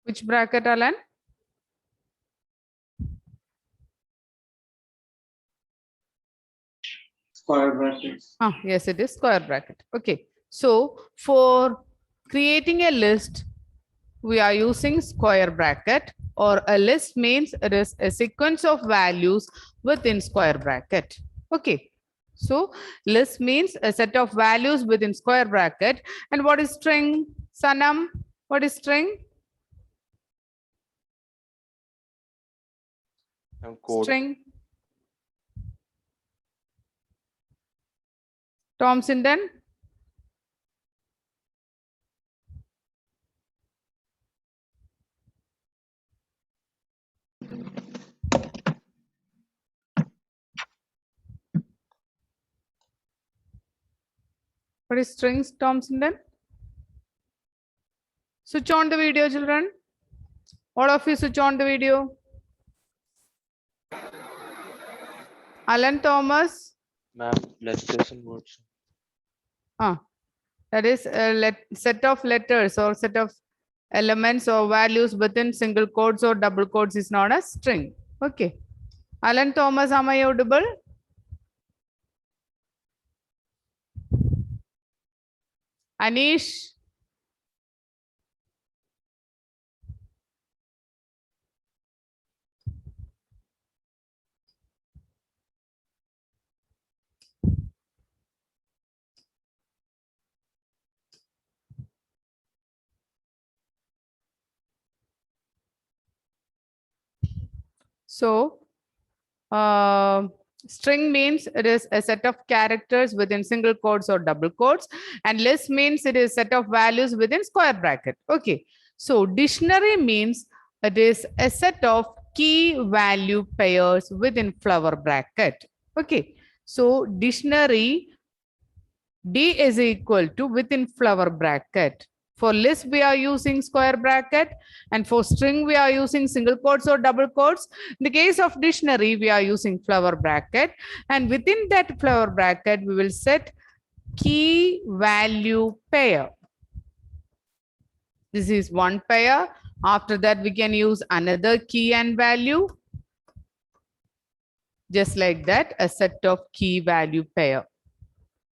Which bracket, Alan? Square bracket. Yes, it is square bracket. Okay. So for creating a list, we are using square bracket, or a list means it is a sequence of values within square bracket. Okay. So list means a set of values within square bracket. And what is string? Sanam, what is string? Code. String. Tom Sinden? What is strings, Tom Sinden? Switch on the video, children. All of you switch on the video. Alan Thomas. Ma'am, letters and words. That is a set of letters or set of elements or values within single quotes or double quotes is known as string. Okay. Alan Thomas, am I audible? Anish? So, string means it is a set of characters within single quotes or double quotes, and list means it is a set of values within square bracket. Okay. So, dictionary means it is a set of key value pairs within flower bracket. Okay. So, dictionary D is equal to within flower bracket. For list, we are using square bracket, and for string, we are using single quotes or double quotes. In the case of dictionary, we are using flower bracket, and within that flower bracket, we will set key value pair. This is one pair. After that, we can use another key and value. Just like that, a set of key value pair.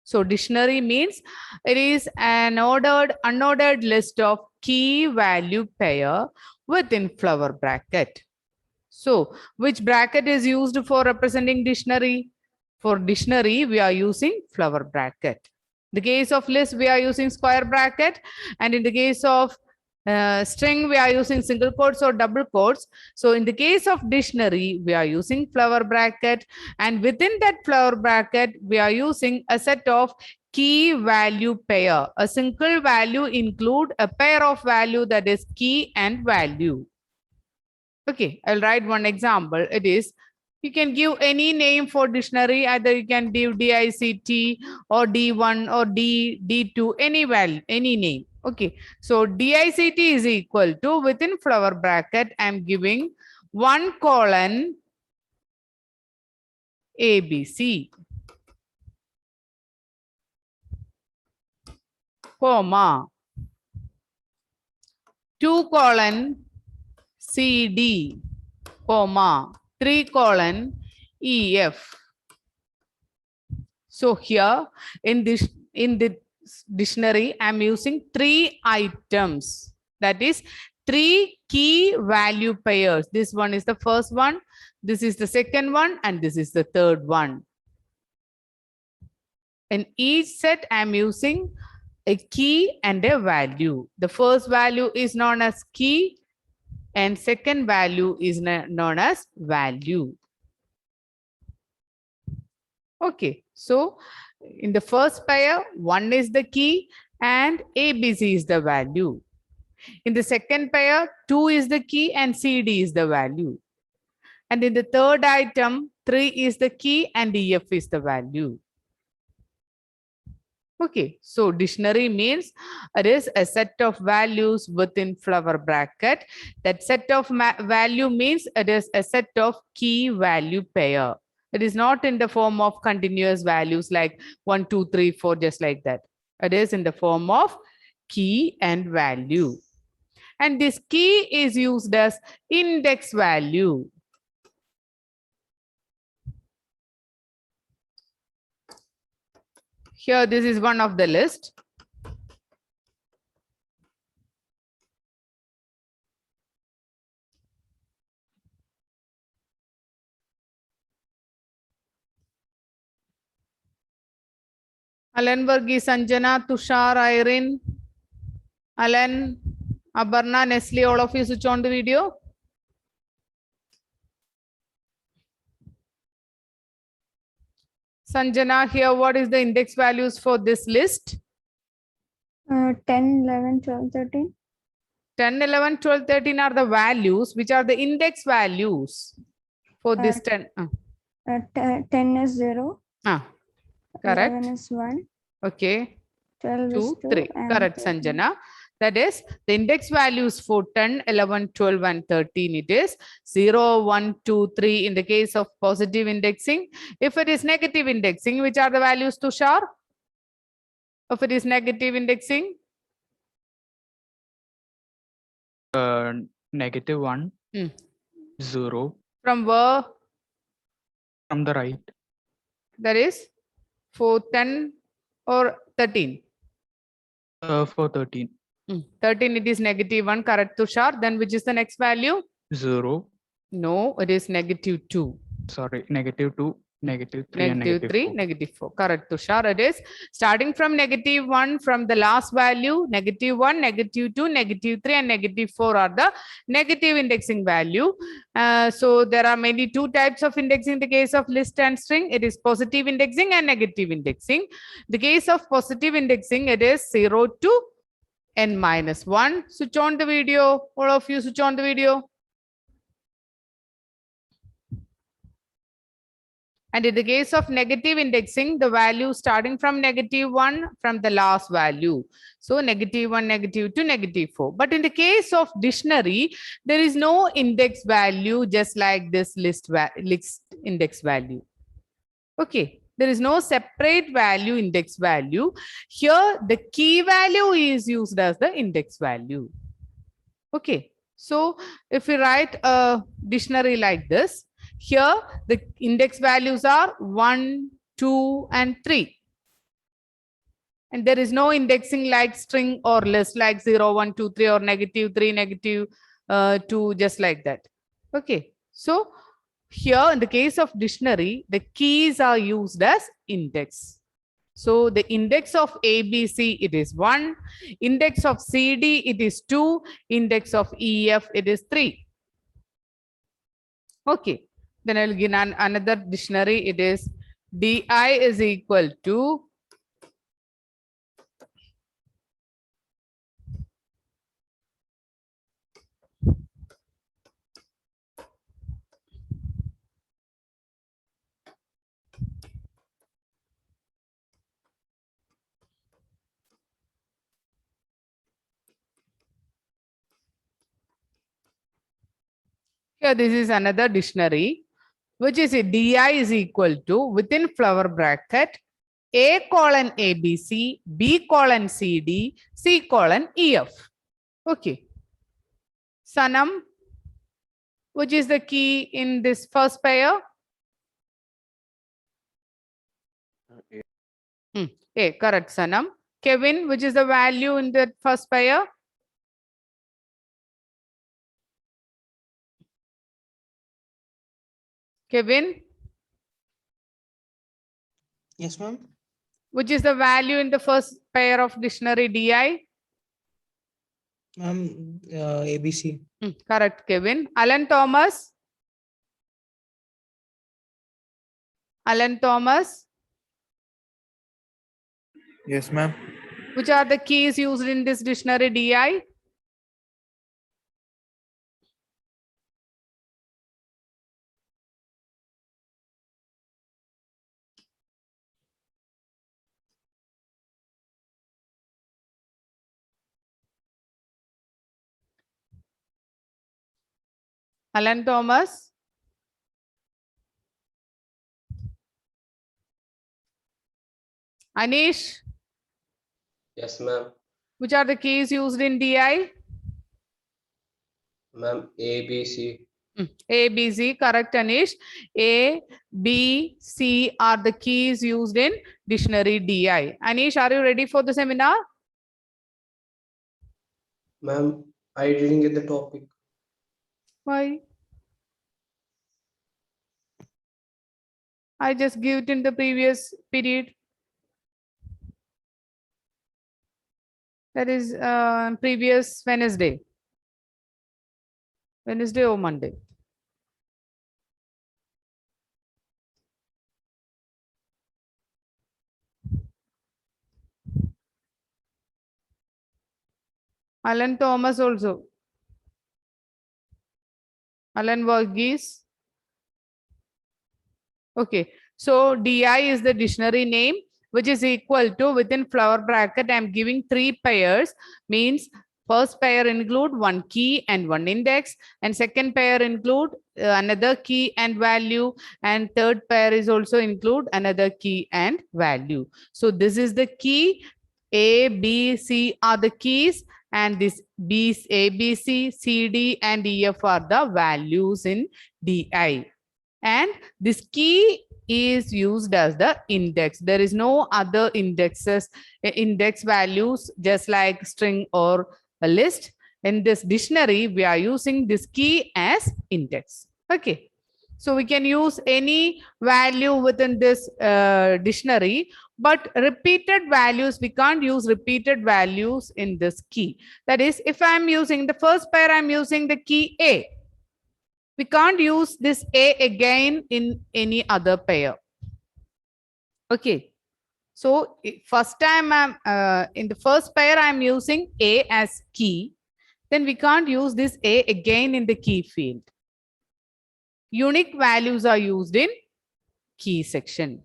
So dictionary means it is an unordered list of key value pair within flower bracket. So which bracket is used for representing dictionary? For dictionary, we are using flower bracket. In the case of list, we are using square bracket. And in the case of string, we are using single quotes or double quotes. So in the case of dictionary, we are using flower bracket, and within that flower bracket, we are using a set of key value pair. A single value include a pair of value, that is key and value. Okay, I'll write one example. It is, you can give any name for dictionary, either you can give DICT or D1 or D2, any value, any name. Okay, so DICT is equal to, within flower bracket, I'm giving 1 colon ABC, comma, 2 colon CD, comma, 3 colon EF. So here in the dictionary, I'm using 3 items. That is 3 key value pairs. This one is the first one, this is the second one, and this is the third one. In each set, I'm using a key and a value. The first value is known as key, and second value is known as value. Okay, so in the first pair, 1 is the key and ABC is the value. In the second pair, 2 is the key and CD is the value. And in the third item, 3 is the key and EF is the value. Okay, so dictionary means it is a set of values within flower bracket. That set of value means it is a set of key value pair. It is not in the form of continuous values like 1, 2, 3, 4, just like that. It is in the form of key and value. and this key is used as index value. Here, this is one of the list. Alan, Varghese, Sanjana, Tushar, Irene, Alan, Abarna, Nestle, all of you switch on the video. Sanjana, here, what is the index values for this list? 10, 11, 12, 13. 10, 11, 12, 13 are the values, which are the index values for this 10. 10 is 0. Correct. 11 is 1. Okay. 12 is 2, 2. 3. and Correct, 13. Sanjana. That is the index values for 10, 11, 12, and 13. It is 0, 1, 2, 3 in the case of positive indexing. If it is negative indexing, which are the values, Tushar? If it is negative indexing? -1, Hmm. 0 From where? from the right. That is for 10 or 13? For 13, 13, it is -1. Correct, Tushar. Then which is the next value? 0, No, it is -2. sorry, -2, -3, and -3, -4. -4. Correct, Tushar. It is starting from -1 from the last value, -1, -2, -3, and -4 are the negative indexing value. So there are mainly two types of indexing in the case of list and string. It is positive indexing and negative indexing. The case of positive indexing, it is 0 to n-1. Switch on the video. All of you switch on the video. And in the case of negative indexing, the value starting from -1 from the last value. So -1, -2, -4. But in the case of dictionary, there is no index value just like this list index value. Okay. There is no separate value index value. Here, the key value is used as the index value. Okay. So if we write a dictionary like this, here the index values are 1, 2, and 3. And there is no indexing like string or list like 0, 1, 2, 3 or -3, -2, just like that. Okay. So here in the case of dictionary, the keys are used as index. So the index of ABC, it is 1. Index of CD, it is 2. Index of EF, it is 3. Okay. Then I'll give another dictionary. It is DI is equal to here. This is another dictionary, which is a DI is equal to within flower bracket A:ABC, B:CD, C:EF. Okay. Sanam, which is the key in this first pair? A, correct, Sanam. Kevin, which is the value in the first pair? Kevin, Yes, ma'am. which is the value in the first pair of dictionary DI? ABC. Correct, Kevin. Alan Thomas? Alan Thomas? Yes, ma'am. Which are the keys used in this dictionary DI? Alan Thomas? Anish? Yes, ma'am. Which are the keys used in DI? Ma'am, ABC. A, B, C, correct, Anish. A, B, C are the keys used in dictionary DI. Anish, are you ready for the seminar? Ma'am, I didn't get the topic. Why? I just give it in the previous period. That is previous Wednesday. Wednesday or Monday. Alan Thomas also. Alan Varghese. Okay. So DI is the dictionary name, which is equal to, within flower bracket, I'm giving 3 pairs, means first pair include one key and one index, and second pair include another key and value, and third pair is also include another key and value. So this is the key. A, B, C are the keys, and this A, B, C, C, D, and E, F are the values in DI. And this key is used as the index. There is no other indexes, index values, just like string or a list. In this dictionary, we are using this key as index. Okay. So we can use any value within this dictionary, but repeated values, we can't use repeated values in this key. That is, if I'm using the first pair, I'm using the key A. We can't use this A again in any other pair. Okay. So first time I'm in the first pair, I'm using A as key. Then we can't use this A again in the key field. Unique values are used in key section.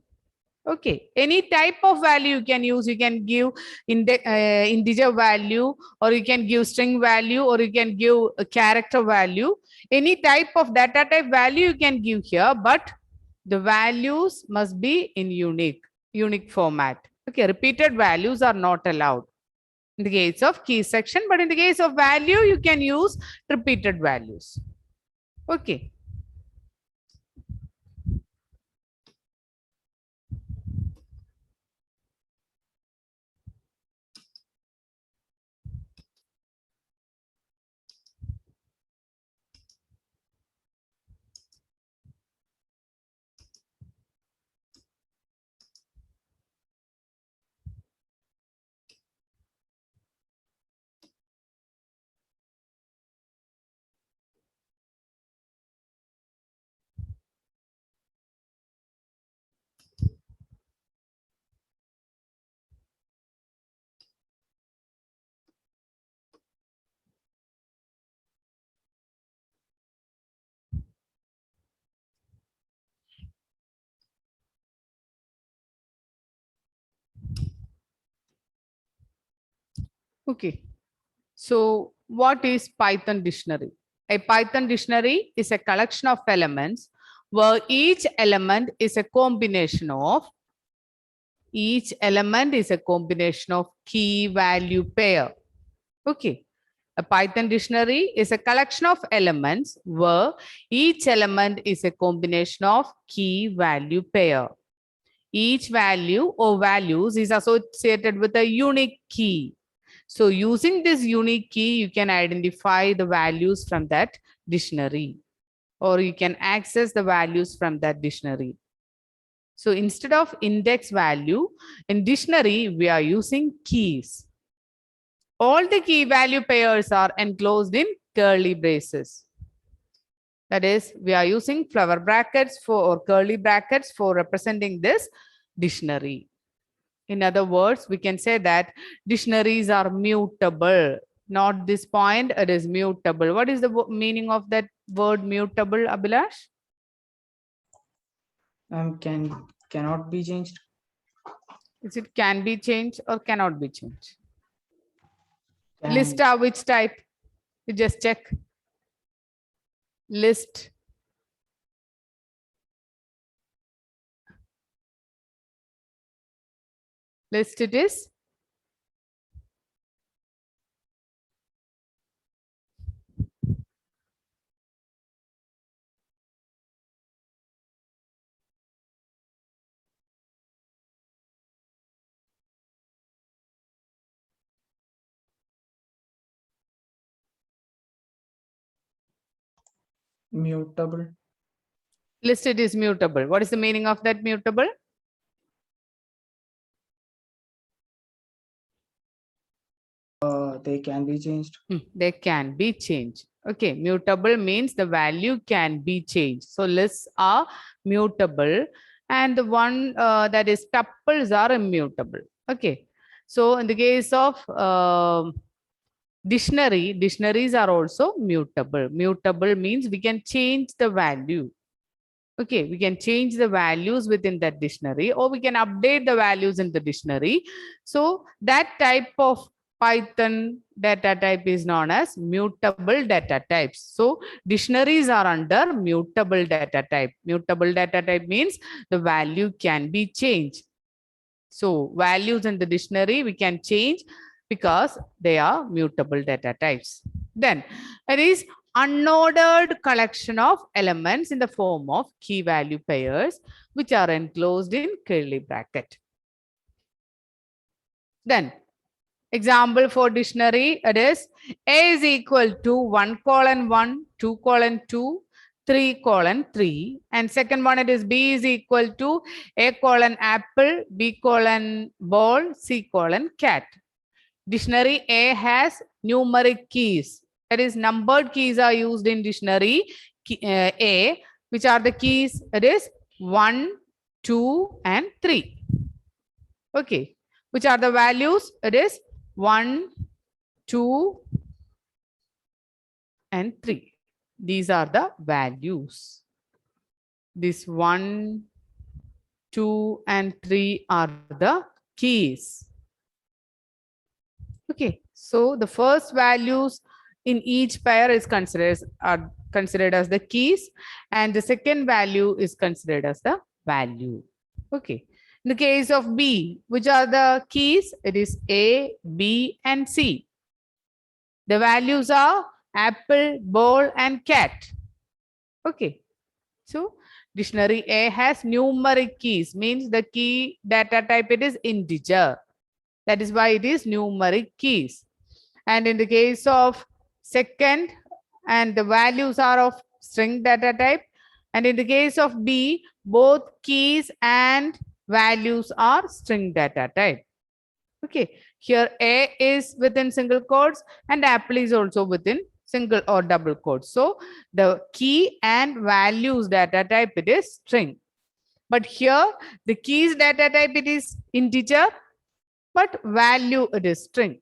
Okay, any type of value you can use. You can give integer value, or you can give string value, or you can give a character value. Any type of data type value you can give here, but the values must be in unique format. Okay, repeated values are not allowed in the case of key section, but in the case of value, you can use repeated values. Okay. Okay. So what is Python dictionary? A Python dictionary is a collection of elements where each element is a combination of key value pair. Okay. A Python dictionary is a collection of elements where each element is a combination of key value pair. Each value or values is associated with a unique key. So using this unique key, you can identify the values from that dictionary, or you can access the values from that dictionary. So instead of index value, in dictionary, we are using keys. All the key value pairs are enclosed in curly braces. That is, we are using flower brackets or curly brackets for representing this dictionary. In other words, we can say that dictionaries are mutable. Not this point, it is mutable. What is the meaning of that word mutable, Abhilash? Cannot be changed. Is it can be changed or cannot be changed? Can- List which type? You just check. List. List it is. Mutable. Listed is mutable. What is the meaning of that mutable? They can be changed. They can be changed. Okay, mutable means the value can be changed. So lists are mutable, and the one that is tuples are immutable. Okay, so in the case of dictionaries are also mutable. Mutable means we can change the value. Okay, we can change the values within that dictionary, or we can update the values in the dictionary. So that type of Python data type is known as mutable data types. So dictionaries are under mutable data type. Mutable data type means the value can be changed. So values in the dictionary we can change because they are mutable data types. Then it is unordered collection of elements in the form of key value pairs, which are enclosed in curly bracket. Then example for dictionary, it is A is equal to 1:1, 2:2, 3:3, and second one it is B is equal to A:\apple, B:\ball, C:\cat. Dictionary A has numeric keys. That is, numbered keys are used in dictionary A, which are the keys. It is 1, 2, and 3. Okay, which are the values? It is 1, 2, and 3. These are the values. This 1, 2, and 3 are the keys. Okay, so the first values in each pair is are considered as the keys, and the second value is considered as the value. Okay. In the case of B, which are the keys? It is A, B, and C. The values are apple, ball, and cat. Okay. So dictionary A has numeric keys, means the key data type it is integer. That is why it is numeric keys. And in the case of second, and the values are of string data type. And in the case of B, both keys and values are string data type. Okay, here A is within single quotes and apple is also within single or double quotes. So the key and values data type it is string. But here the keys data type it is integer, but value it is string.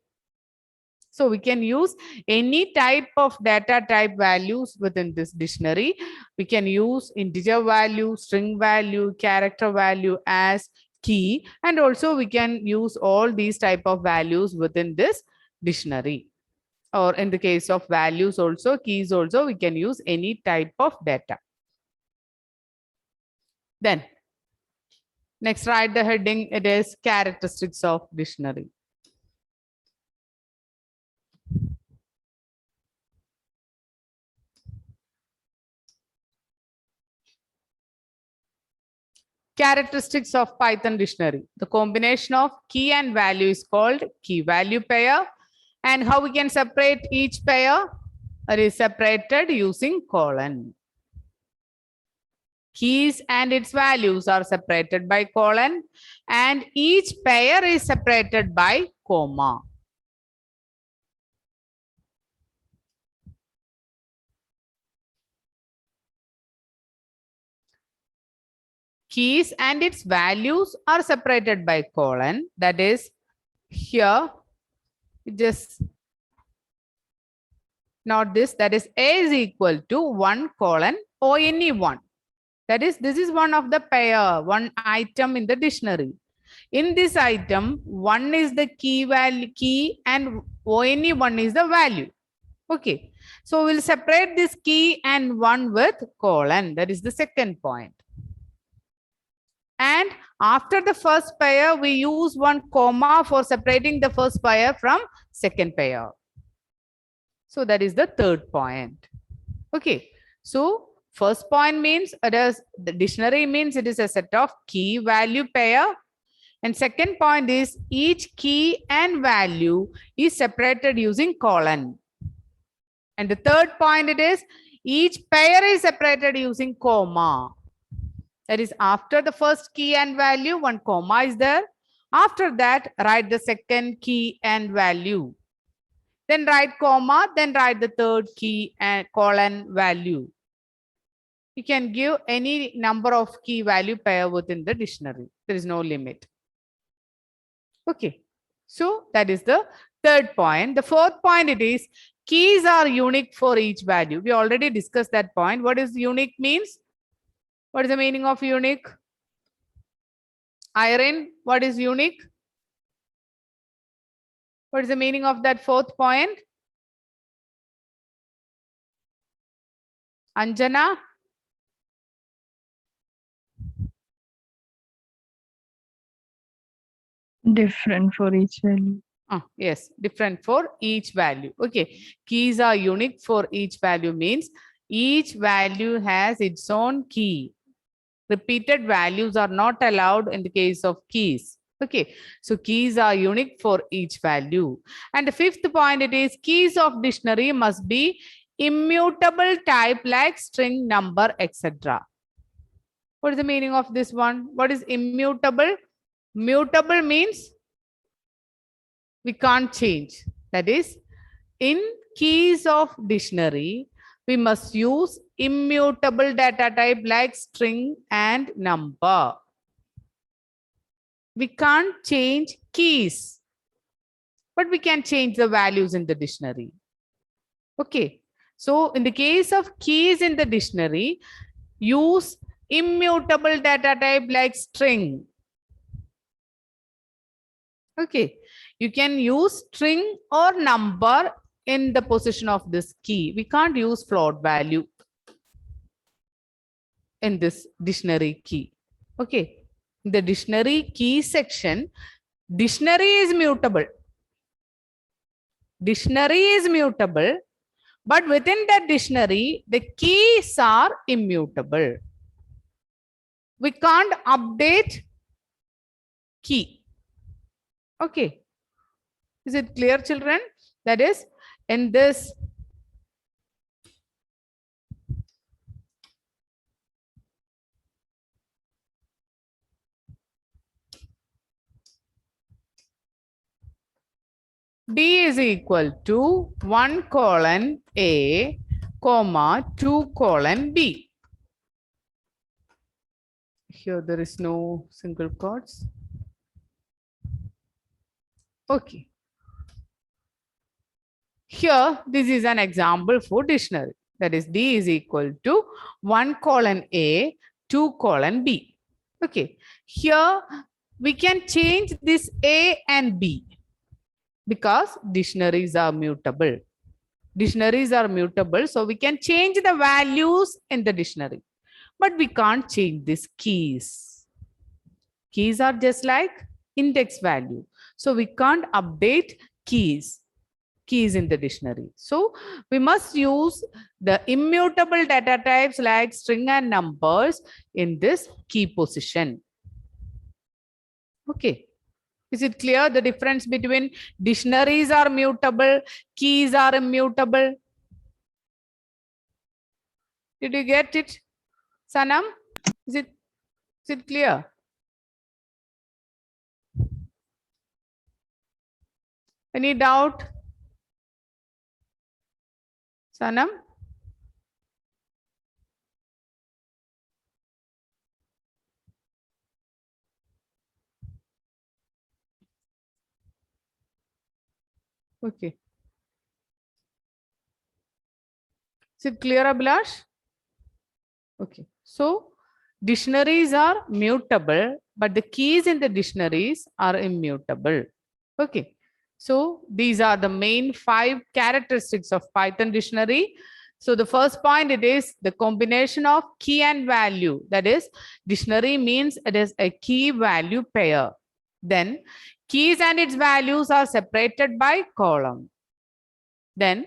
So we can use any type of data type values within this dictionary. We can use integer value, string value, character value as key, and also we can use all these type of values within this dictionary. Or in the case of values also, keys also, we can use any type of data. Then next, write the heading, it is characteristics of dictionary. Characteristics of Python dictionary. The combination of key and value is called key value pair. And how we can separate each pair? It is separated using colon. Keys and its values are separated by colon, and each pair is separated by comma. Keys and its values are separated by colon. That is, here, just not this, that is A is equal to 1 colon or any one. That is, this is one of the pair, one item in the dictionary. In this item, 1 is the key value, key, and any one is the value. Okay, so we'll separate this key and 1 with colon. That is the second point. And after the first pair, we use 1 comma for separating the first pair from second pair. So that is the third point. Okay, so first point means it is the dictionary means it is a set of key value pair. And second point is each key and value is separated using colon. And the third point it is Each pair is separated using comma. That is, after the first key and value, one comma is there. After that, write the second key and value. Then write comma, then write the third key and colon value. You can give any number of key value pair within the dictionary. There is no limit. Okay. So that is the third point. The fourth point it is keys are unique for each value. We already discussed that point. What is unique means? What is the meaning of unique? Irene, what is unique? What is the meaning of that fourth point? Anjana? Different for each value. Yes, different for each value. Okay, keys are unique for each value means each value has its own key. Repeated values are not allowed in the case of keys. Okay, so keys are unique for each value. And the fifth point it is keys of dictionary must be immutable type like string, number, etc. What is the meaning of this one? What is immutable? Mutable means we can't change. That is, in keys of dictionary, we must use immutable data type like string and number. We can't change keys, but we can change the values in the dictionary. Okay. So in the case of keys in the dictionary, use immutable data type like string. Okay. You can use string or number in the position of this key. We can't use float value in this dictionary key. Okay. In the dictionary key section, dictionary is mutable. Dictionary is mutable, but within that dictionary, the keys are immutable. We can't update key. Okay. Is it clear, children? That is, in this D is equal to 1 colon A, comma 2 colon B. Here there is no single quotes. Okay. Here, this is an example for dictionary. That is, D is equal to 1 colon A, 2 colon B. Okay. Here, we can change this A and B because dictionaries are mutable. Dictionaries are mutable, so we can change the values in the dictionary. But we can't change these keys. Keys are just like index value. So we can't update keys in the dictionary. So we must use the immutable data types like string and numbers in this key position. Okay. Is it clear the difference between dictionaries are mutable, keys are immutable? Did you get it, Sanam? Is it clear? Any doubt? Sanam? Okay. Is it clear, Abhilash? Okay. So dictionaries are mutable, but the keys in the dictionaries are immutable. Okay. So these are the main 5 characteristics of Python dictionary. So the first point, it is the combination of key and value. That is, dictionary means it is a key value pair. Then keys and its values are separated by column. Then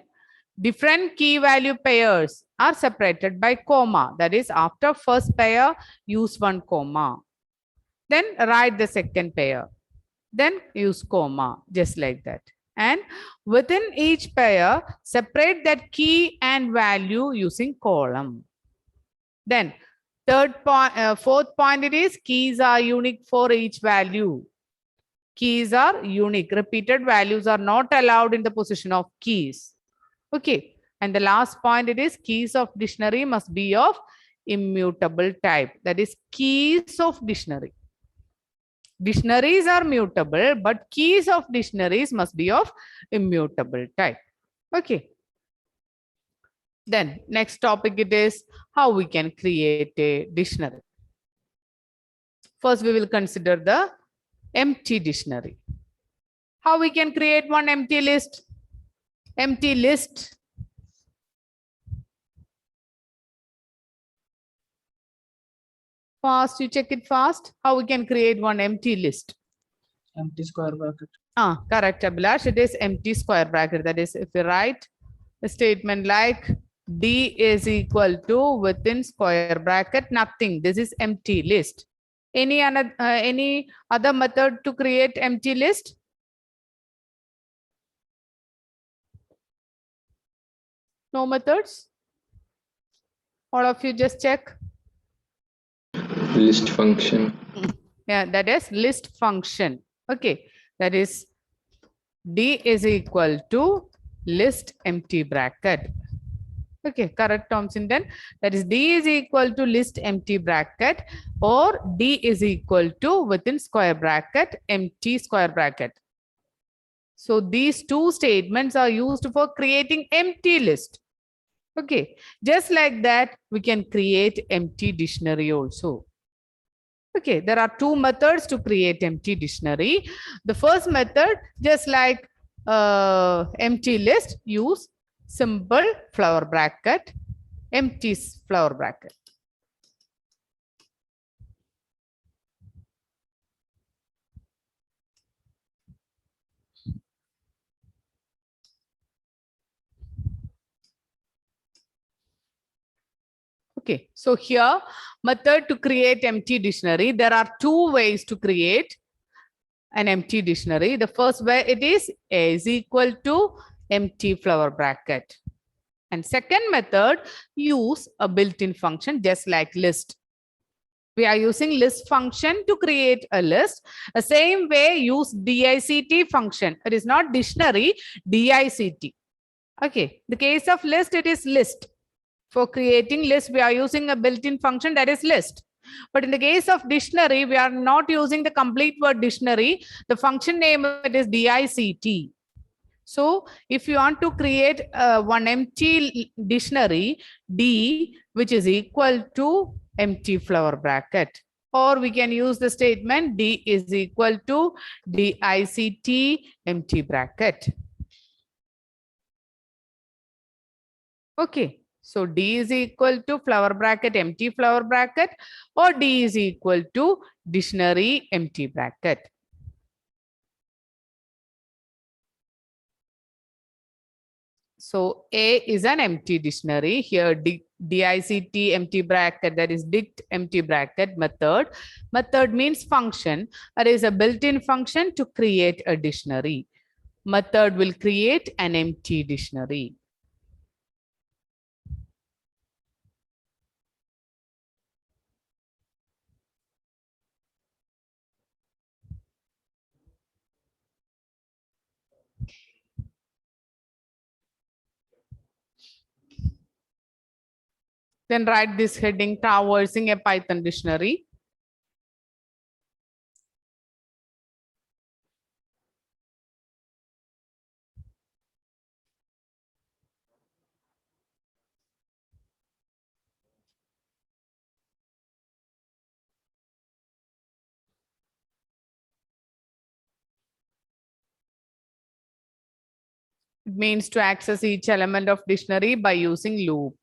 different key value pairs are separated by comma. That is, after first pair, use 1 comma. Then write the second pair. Then use comma, just like that. And within each pair, separate that key and value using column. Then fourth point it is keys are unique for each value. Keys are unique. Repeated values are not allowed in the position of keys. Okay. And the last point it is keys of dictionary must be of immutable type. That is keys of dictionary. Dictionaries are mutable, but keys of dictionaries must be of immutable type. Okay. Then next topic it is how we can create a dictionary. First, we will consider the empty dictionary. How we can create one empty list? Empty list. Fast, you check it fast. How we can create one empty list? Empty square bracket. Correct, Abhilash. It is empty square bracket. That is, if you write a statement like D is equal to within square bracket, nothing. This is empty list. Any other method to create empty list? No methods? All of you just check. List function. Yeah, that is list function. Okay, that is D is equal to list empty bracket. Okay, correct, Thompson. Then that is D is equal to list empty bracket, or D is equal to within square bracket empty square bracket. So these two statements are used for creating empty list. Okay, just like that, we can create empty dictionary also. Okay, there are two methods to create empty dictionary. The first method, just like empty list, use simple flower bracket, empty flower bracket. Okay, so here method to create empty dictionary. There are two ways to create an empty dictionary. The first way it is A is equal to empty flower bracket. And second method, use a built-in function just like list. We are using list function to create a list. The same way use DICT function. It is not dictionary, DICT. Okay, the case of list, it is list. For creating list, we are using a built-in function that is list. But in the case of dictionary, we are not using the complete word dictionary. The function name it is DICT. So if you want to create one empty dictionary, D, which is equal to empty flower bracket. Or we can use the statement D is equal to DICT empty bracket. Okay. So D is equal to flower bracket, empty flower bracket, or D is equal to dictionary, empty bracket. So A is an empty dictionary. Here DICT empty bracket, that is dict empty bracket method. Method means function. That is a built-in function to create a dictionary. Method will create an empty dictionary. Then write this heading, traversing a Python dictionary. It means to access each element of dictionary by using loop.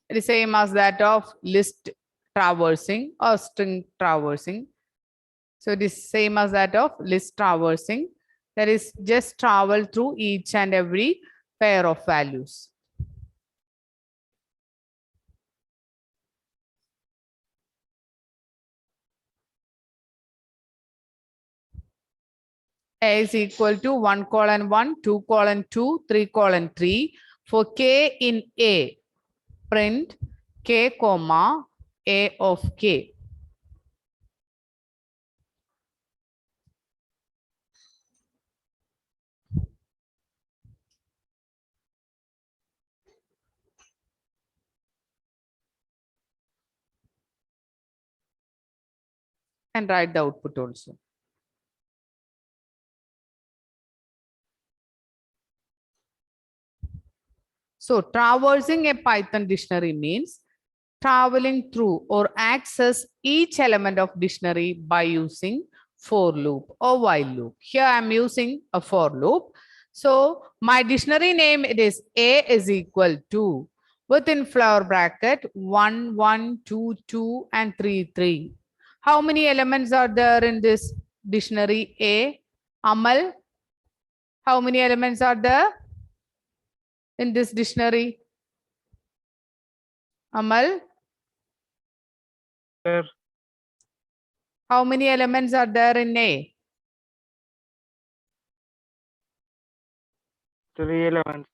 It is same as that of list traversing or string traversing. So it is same as that of list traversing. That is just travel through each and every pair of values. A is equal to 1 colon 1, 2 colon 2, 3 colon 3. For K in A, print K comma A of K. And write the output also. So traversing a Python dictionary means traveling through or access each element of dictionary by using for loop or while loop. Here I'm using a for loop. So my dictionary name, it is A is equal to, within flower bracket, 1, 1, 2, 2, and 3, 3. How many elements are there in this dictionary A? Amal, how many elements are there in this dictionary? Amal, Sir, how many elements are there in A? 3 elements.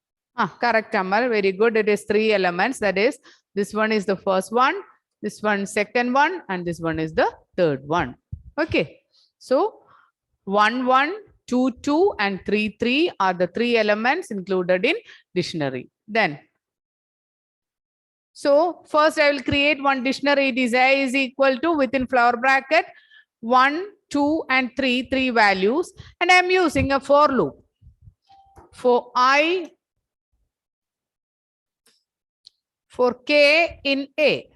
Correct, Amal. Very good. It is 3 elements. That is, this one is the first one, this one second one, and this one is the third one. Okay. So 1, 1, 2, 2, and 3, 3 are the 3 elements included in dictionary. Then, so first I will create one dictionary. It is A is equal to, within flower bracket, 1, 2, and 3, 3 values. And I am using a for loop. For I, for K in A.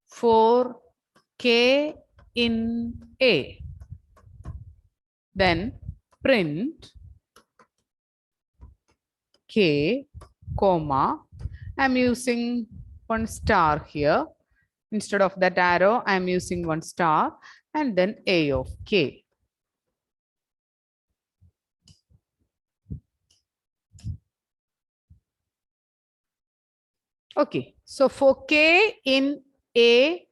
For K in A. Then print K, comma, I'm using one star here. Instead of that arrow, I'm using one star, and then A of K. Okay, so for K in A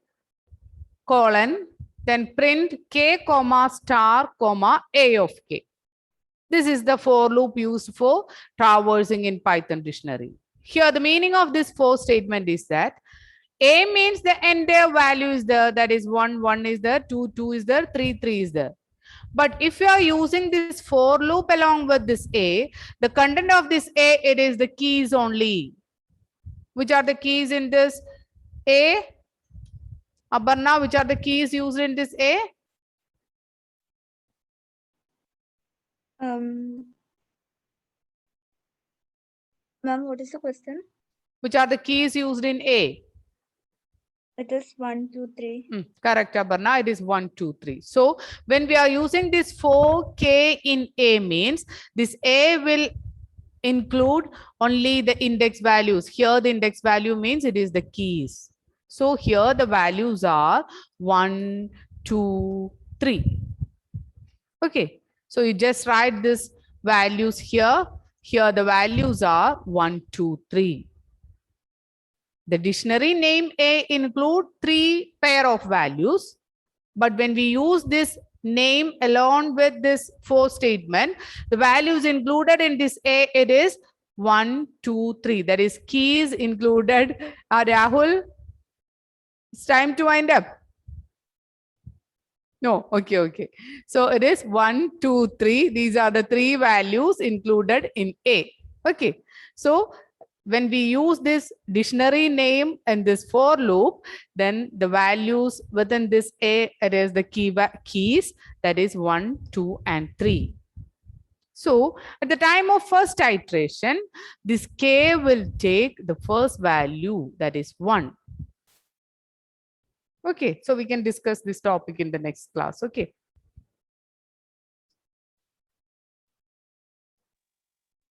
colon, then print K comma star comma A of K. This is the for loop used for traversing in Python dictionary. Here, the meaning of this for statement is that A means the entire value is there, that is 1, 1 is there, 2, 2 is there, 3, 3 is there. But if you are using this for loop along with this A, the content of this A, it is the keys only. Which are the keys in this A? Aparna, which are the keys used in this A? Ma'am, what is the question? Which are the keys used in A? It is 1, 2, 3. Correct, Aparna. It is 1, 2, 3. So when we are using this 4K in A means this A will include only the index values. Here the index value means it is the keys. So here the values are 1, 2, 3. Okay. So you just write this values here. Here the values are 1, 2, 3. The dictionary name A include 3 pair of values. But when we use this name along with this for statement, the values included in this A, it is 1, 2, 3. That is keys included. Rahul, it's time to wind up. No, okay. So it is 1, 2, 3. These are the 3 values included in A. Okay. So when we use this dictionary name and this for loop, then the values within this A, it is the keys, that is 1, 2, and 3. So at the time of first iteration, this K will take the first value, that is 1. Okay, so we can discuss this topic in the next class. Okay.